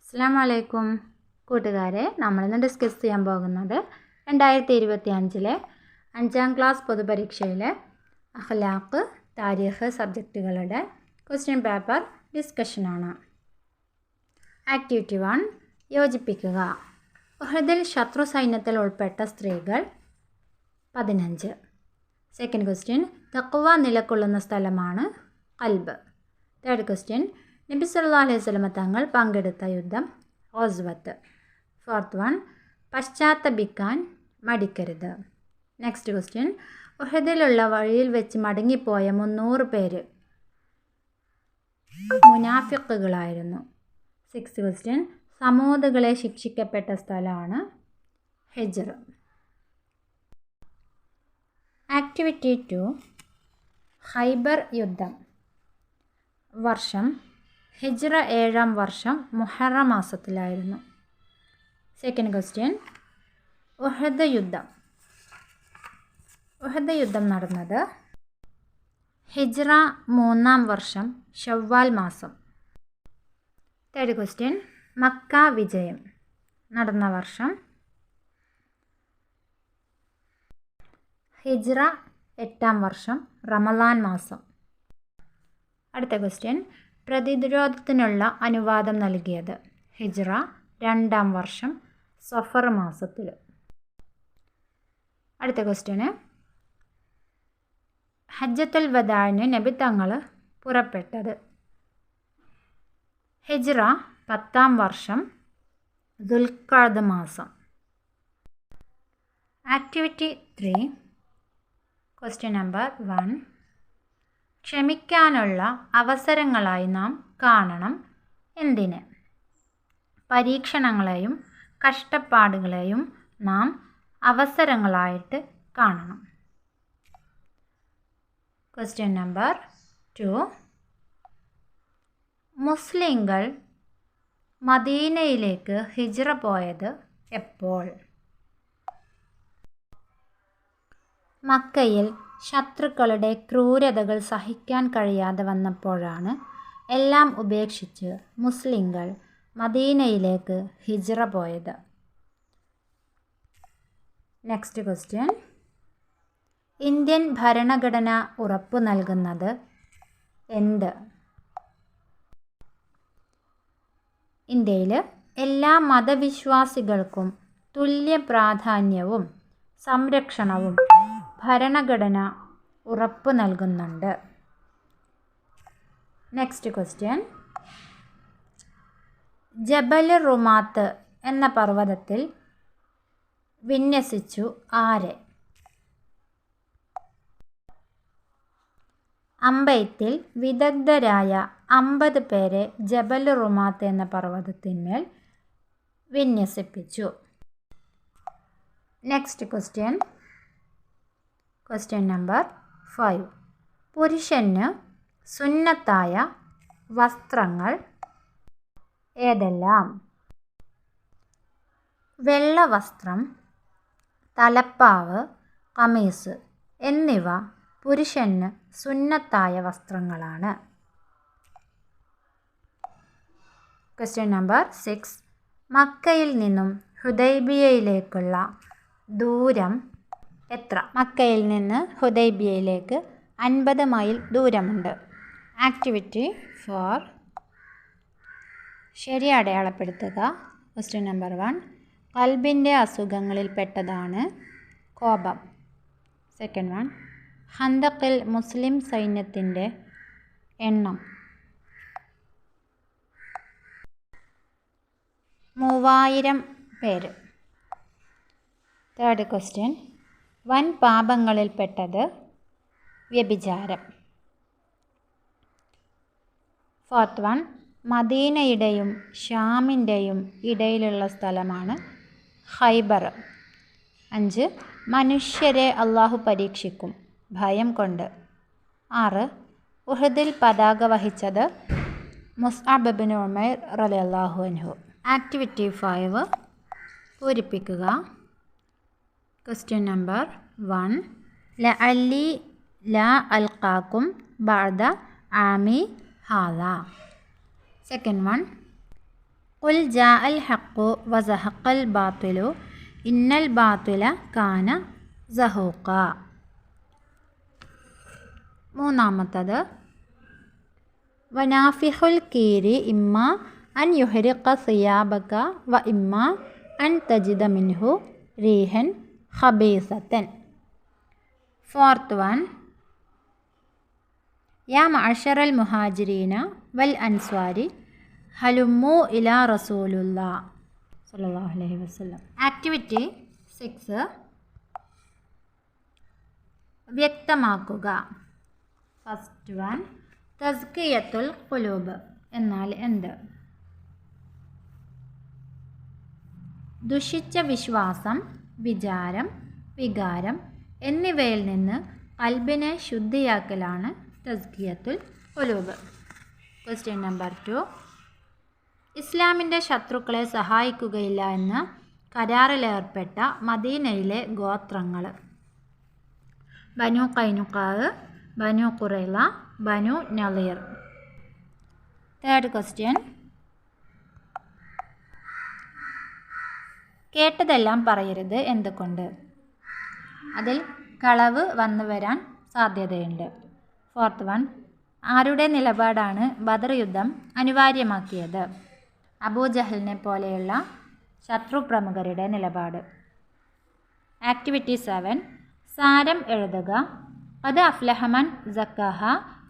അസ്സലാമു അലൈക്കും കൂട്ടുകാരെ, നമ്മളിന്ന് ഡിസ്കസ് ചെയ്യാൻ പോകുന്നത് 2025 5ാം class പൊതുപരീക്ഷയിലെ Akhlaq, Tariq സബ്ജക്റ്റുകളുടെ question paper ഡിസ്കഷനാണ്. Activity 1 യോജിപ്പിക്കുക. ഉഹദിൽ ശത്രു സൈന്യത്തിൽ ഉൾപ്പെട്ട സ്ത്രീകൾ 15. സെക്കൻഡ് ക്വസ്റ്റ്യൻ, തഖ്വ നിലകൊള്ളുന്ന സ്ഥലമാണ് ഖൽബ്. തേർഡ് ക്വസ്റ്റ്യൻ, നബി സല്ലല്ലാഹു അലൈഹി വസല്ലം തങ്ങൾ പങ്കെടുത്ത യുദ്ധം ഗസ്വത്ത്. ഫോർത്ത് വൺ, പശ്ചാത്തപിക്കാൻ മടിക്കരുത്. നെക്സ്റ്റ് ക്വസ്റ്റ്യൻ, ഉഹദിലുള്ള വഴിയിൽ വെച്ച് മടങ്ങിപ്പോയ 300 പേര് മുനാഫിഖുകളായിരുന്നു. സിക്സ്ത് ക്വസ്റ്റ്യൻ, സമൂദുകളെ ശിക്ഷിക്കപ്പെട്ട സ്ഥലമാണ് ഹിജ്ർ. ആക്ടിവിറ്റി 2 ഖൈബർ യുദ്ധം. വർഷം ഹിജ്റ 7ാം വർഷം മുഹറം മാസത്തിലായിരുന്നു. സെക്കൻഡ് ക്വസ്റ്റ്യൻ, ഉഹദ് യുദ്ധം. ഉഹദ് യുദ്ധം നടന്നത് ഹിജ്റ 3ാം വർഷം ശവ്വാൽ മാസം. തേർഡ് ക്വസ്റ്റ്യൻ, മക്ക വിജയം നടന്ന വർഷം ഹിജ്റ 8ാം വർഷം റമളാൻ മാസം. അടുത്ത ക്വസ്റ്റ്യൻ, പ്രതിരോധത്തിനുള്ള അനുവാദം നൽകിയത് ഹിജ്റ 2ാം വർഷം സഫർ മാസത്തിൽ. അടുത്ത ക്വസ്റ്റ്യന്, ഹജ്ജത്തുൽ വദാഇന് നബി തങ്ങൾ പുറപ്പെട്ടത് ഹിജ്റ 10ാം വർഷം ദുൽഖഅദ മാസം. ആക്ടിവിറ്റി 3 ക്വസ്റ്റ്യൻ നമ്പർ 1, ക്ഷമിക്കാനുള്ള അവസരങ്ങളായി നാം കാണണം എന്തിന്? പരീക്ഷണങ്ങളെയും കഷ്ടപ്പാടുകളെയും നാം അവസരങ്ങളായിട്ട് കാണണം. ക്വസ്റ്റ്യൻ നമ്പർ 2, മുസ്ലിങ്ങൾ മദീനയിലേക്ക് ഹിജ്റ പോയത് എപ്പോൾ? മക്കയിൽ ശത്രുക്കളുടെ ക്രൂരതകൾ സഹിക്കാൻ കഴിയാതെ വന്നപ്പോഴാണ് എല്ലാം ഉപേക്ഷിച്ച് മുസ്ലിങ്ങൾ മദീനയിലേക്ക് ഹിജ്റ പോയത്. നെക്സ്റ്റ് ക്വസ്റ്റ്യൻ, ഇന്ത്യൻ ഭരണഘടന ഉറപ്പു നൽകുന്നത് എന്ത്? ഇന്ത്യയിൽ എല്ലാ മതവിശ്വാസികൾക്കും തുല്യ പ്രാധാന്യവും സംരക്ഷണവും ഭരണഘടന ഉറപ്പു നൽകുന്നുണ്ട്. നെക്സ്റ്റ് ക്വസ്റ്റ്യൻ, ജബൽ റുമാത്ത് എന്ന പർവ്വതത്തിൽ വിന്യസിച്ചു ആരെ? അമ്പെയ്ത്തിൽ വിദഗ്ധരായ 50 പേരെ ജബൽ റുമാത്ത് എന്ന പർവ്വതത്തിന്മേൽ വിന്യസിപ്പിച്ചു. നെക്സ്റ്റ് ക്വസ്റ്റ്യൻ, ക്വസ്റ്റ്യൻ നമ്പർ 5, പുരുഷന് സുന്നത്തായ വസ്ത്രങ്ങൾ ഏതെല്ലാം? വെള്ള വസ്ത്രം, തലപ്പാവ്, ഖമീസ് എന്നിവ പുരുഷന് സുന്നത്തായ വസ്ത്രങ്ങളാണ്. ക്വസ്റ്റ്യൻ നമ്പർ 6, മക്കയിൽ നിന്നും ഹുദൈബിയയിലേക്കുള്ള ദൂരം എത്ര? മക്കയിൽ നിന്ന് ഹുദൈബിയയിലേക്ക് 50 മൈൽ ദൂരമുണ്ട്. ആക്ടിവിറ്റി 4 ശരി അടയാളപ്പെടുത്തുക. ക്വസ്റ്റ്യൻ നമ്പർ 1, ഖൽബിൻ്റെ അസുഖങ്ങളിൽ പെട്ടതാണ് കോപം. സെക്കൻഡ് വൺ, ഖന്തഖിൽ മുസ്ലിം സൈന്യത്തിൻ്റെ എണ്ണം 3000 പേര്. തേർഡ് ക്വസ്റ്റ്യൻ, വൻ പാപങ്ങളിൽപ്പെട്ടത് വ്യഭിചാരം. ഫോർത്ത് വൺ, മദീനയുടെയും ഷാമിൻ്റെയും ഇടയിലുള്ള സ്ഥലമാണ് ഖൈബർ. 5, മനുഷ്യരെ അള്ളാഹു പരീക്ഷിക്കും ഭയം കൊണ്ട്. 6, ഉഹദിൽ പതാക വഹിച്ചത് മുസ്അബ് ഇബ്നു ഉമൈർ റളിയല്ലാഹു അൻഹു. ആക്ടിവിറ്റി 5 പൂരിപ്പിക്കുക. ക്വസ്റ്റ്യൻ നമ്പർ 1, ലഅല്ലി ലാ അൽഖാക്കും ബഅദ ആമി ഹാദ. Second one, ഖുൽ ജാ അൽ ഹഖു വസഹഖൽ ബാത്തിലു ഇന്നൽ ബാത്തില കാന സഹൂഖ. മൂന്നാമത്തത് വനാഫിഹുൽ കീരി ഇമ്മ അൻ യുഹരിഖ സിയാബക വ ഇമ്മ അൻ തജിദ മിൻഹു റീഹൻ ഖബീസത്തൻ. ഫോർത്ത് വൺ യാ മഅശറൽ മുഹാജിരീന വൽ അൻസ്വാരി ഹലുമ്മു ഇലാ റസൂലുല്ലാ സ്വല്ലല്ലാഹു അലൈഹി വസല്ലം. ആക്ടിവിറ്റി 6 വ്യക്തമാക്കുക. ഫസ്റ്റ് വൺ തസ്കിയത്തുൽ ഖുലൂബ് എന്നാൽ എന്ത്? ദുഷിച്ച വിശ്വാസം, വിചാരം, വികാരം എന്നിവയിൽ നിന്ന് ഖൽബിനെ ശുദ്ധിയാക്കലാണ് തസ്കിയത്തുൽ ഖുലൂബ്. ക്വസ്റ്റ്യൻ നമ്പർ 2 ഇസ്ലാമിൻ്റെ ശത്രുക്കളെ സഹായിക്കുകയില്ല എന്ന് കരാറിലേർപ്പെട്ട മദീനയിലെ ഗോത്രങ്ങൾ. ബനു ഖൈനുഖാ, ബനു ഖുറൈള, ബനു നളീർ. തേർഡ് ക്വസ്റ്റ്യൻ കേട്ടതെല്ലാം പറയരുത് എന്തുകൊണ്ട്? അതിൽ കളവ് വന്നു വരാൻ സാധ്യതയുണ്ട്. ഫോർത്ത് വൺ ആരുടെ നിലപാടാണ് ബദർ യുദ്ധം അനിവാര്യമാക്കിയത്? അബൂജഹലിനെ പോലെയുള്ള ശത്രു പ്രമുഖരുടെ നിലപാട്. ആക്ടിവിറ്റി 7 സാരം എഴുതുക. ഖദ് അഫ്ലഹ മൻ സക്കാഹ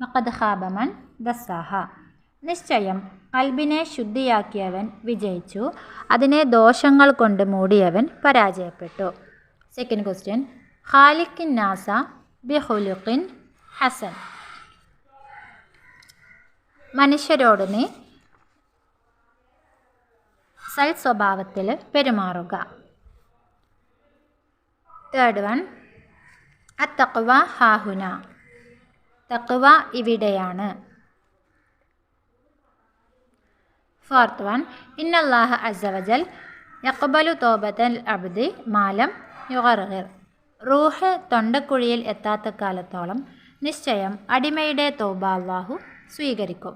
വഖദ് ഖാബ മൻ ദസ്സാഹ. നിശ്ചയം ഖൽബിനെ ശുദ്ധിയാക്കിയവൻ വിജയിച്ചു, അതിനെ ദോഷങ്ങൾ കൊണ്ട് മൂടിയവൻ പരാജയപ്പെട്ടു. സെക്കൻഡ് ക്വസ്റ്റ്യൻ ഖാലിഖിൻ നാസ ബിഖുലുഖിൻ ഹസൻ. മനുഷ്യരോട് നീ സൽ സ്വഭാവത്തിൽ പെരുമാറുക. തേർഡ് വൺ അത്തഖ്വ ഹാഹുന. തഖ്വ ഇവിടെയാണ്. ഫോർത്ത് വൺ ഇന്നല്ലാഹ അസ്സ വജൽ യഖ്ബലു തൗബതൽ അബ്ദി മാലം യുഗർഗിർ. റൂഹ് തൊണ്ടക്കുഴിയിൽ എത്താത്ത കാലത്തോളം നിശ്ചയം അടിമയുടെ തൗബ അല്ലാഹു സ്വീകരിക്കും.